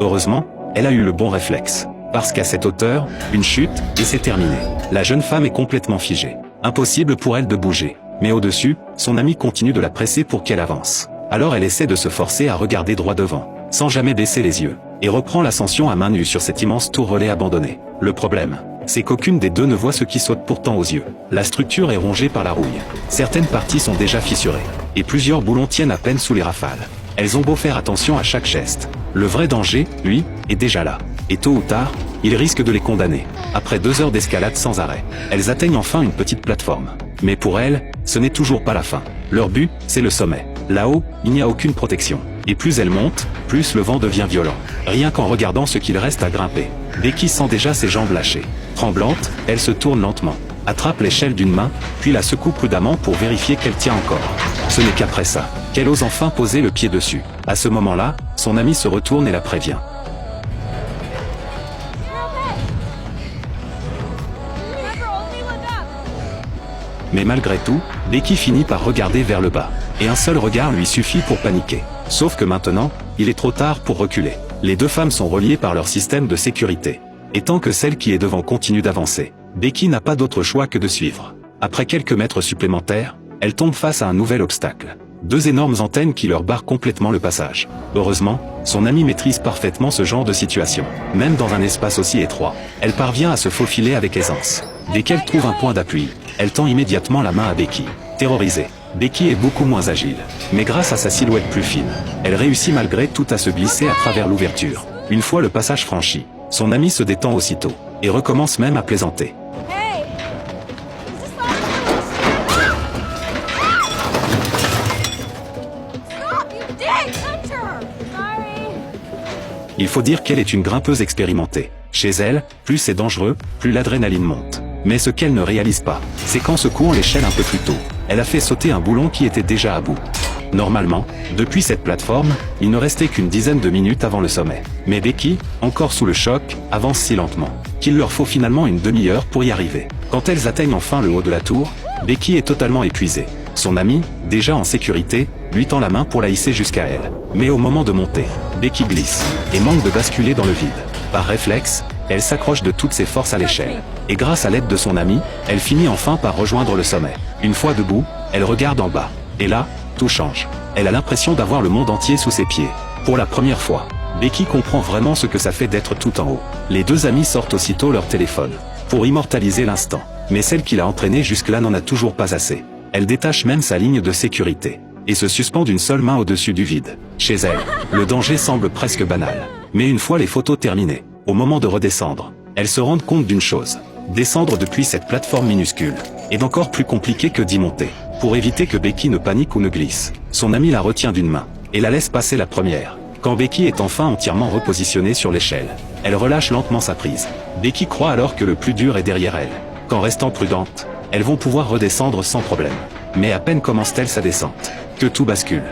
Heureusement, elle a eu le bon réflexe. Parce qu'à cette hauteur, une chute, et c'est terminé. La jeune femme est complètement figée. Impossible pour elle de bouger. Mais au-dessus, son ami continue de la presser pour qu'elle avance. Alors elle essaie de se forcer à regarder droit devant, sans jamais baisser les yeux, et reprend l'ascension à main nue sur cette immense tour relais abandonnée. Le problème, c'est qu'aucune des deux ne voit ce qui saute pourtant aux yeux. La structure est rongée par la rouille. Certaines parties sont déjà fissurées, et plusieurs boulons tiennent à peine sous les rafales. Elles ont beau faire attention à chaque geste. Le vrai danger, lui, est déjà là. Et tôt ou tard, il risque de les condamner. Après 2 heures d'escalade sans arrêt, elles atteignent enfin une petite plateforme. Mais pour elles, ce n'est toujours pas la fin. Leur but, c'est le sommet. Là-haut, il n'y a aucune protection. Et plus elles montent, plus le vent devient violent. Rien qu'en regardant ce qu'il reste à grimper, Becky sent déjà ses jambes lâcher. Tremblante, elle se tourne lentement, attrape l'échelle d'une main, puis la secoue prudemment pour vérifier qu'elle tient encore. Ce n'est qu'après ça, qu'elle ose enfin poser le pied dessus. À ce moment-là, son ami se retourne et la prévient. Mais malgré tout, Becky finit par regarder vers le bas. Et un seul regard lui suffit pour paniquer. Sauf que maintenant, il est trop tard pour reculer. Les deux femmes sont reliées par leur système de sécurité. Et tant que celle qui est devant continue d'avancer, Becky n'a pas d'autre choix que de suivre. Après quelques mètres supplémentaires, elle tombe face à un nouvel obstacle. 2 énormes antennes qui leur barrent complètement le passage. Heureusement, son amie maîtrise parfaitement ce genre de situation. Même dans un espace aussi étroit, elle parvient à se faufiler avec aisance. Dès qu'elle trouve un point d'appui, elle tend immédiatement la main à Becky. Terrorisée, Becky est beaucoup moins agile. Mais grâce à sa silhouette plus fine, elle réussit malgré tout à se glisser à travers l'ouverture. Une fois le passage franchi, son amie se détend aussitôt, et recommence même à plaisanter. Il faut dire qu'elle est une grimpeuse expérimentée. Chez elle, plus c'est dangereux, plus l'adrénaline monte. Mais ce qu'elle ne réalise pas, c'est qu'en secouant l'échelle un peu plus tôt, elle a fait sauter un boulon qui était déjà à bout. Normalement, depuis cette plateforme, il ne restait qu'une dizaine de minutes avant le sommet. Mais Becky, encore sous le choc, avance si lentement, qu'il leur faut finalement une demi-heure pour y arriver. Quand elles atteignent enfin le haut de la tour, Becky est totalement épuisée. Son ami, déjà en sécurité, lui tend la main pour la hisser jusqu'à elle. Mais au moment de monter, Becky glisse, et manque de basculer dans le vide. Par réflexe, elle s'accroche de toutes ses forces à l'échelle. Et grâce à l'aide de son ami, elle finit enfin par rejoindre le sommet. Une fois debout, elle regarde en bas. Et là, tout change. Elle a l'impression d'avoir le monde entier sous ses pieds. Pour la première fois, Becky comprend vraiment ce que ça fait d'être tout en haut. Les deux amis sortent aussitôt leur téléphone, pour immortaliser l'instant. Mais celle qui l'a entraînée jusque-là n'en a toujours pas assez. Elle détache même sa ligne de sécurité, et se suspend d'une seule main au-dessus du vide. Chez elle, le danger semble presque banal. Mais une fois les photos terminées, au moment de redescendre, elles se rendent compte d'une chose. Descendre depuis cette plateforme minuscule est encore plus compliqué que d'y monter. Pour éviter que Becky ne panique ou ne glisse, son ami la retient d'une main, et la laisse passer la première. Quand Becky est enfin entièrement repositionnée sur l'échelle, elle relâche lentement sa prise. Becky croit alors que le plus dur est derrière elle. Qu'en restant prudente, elles vont pouvoir redescendre sans problème. Mais à peine commence-t-elle sa descente, que tout bascule.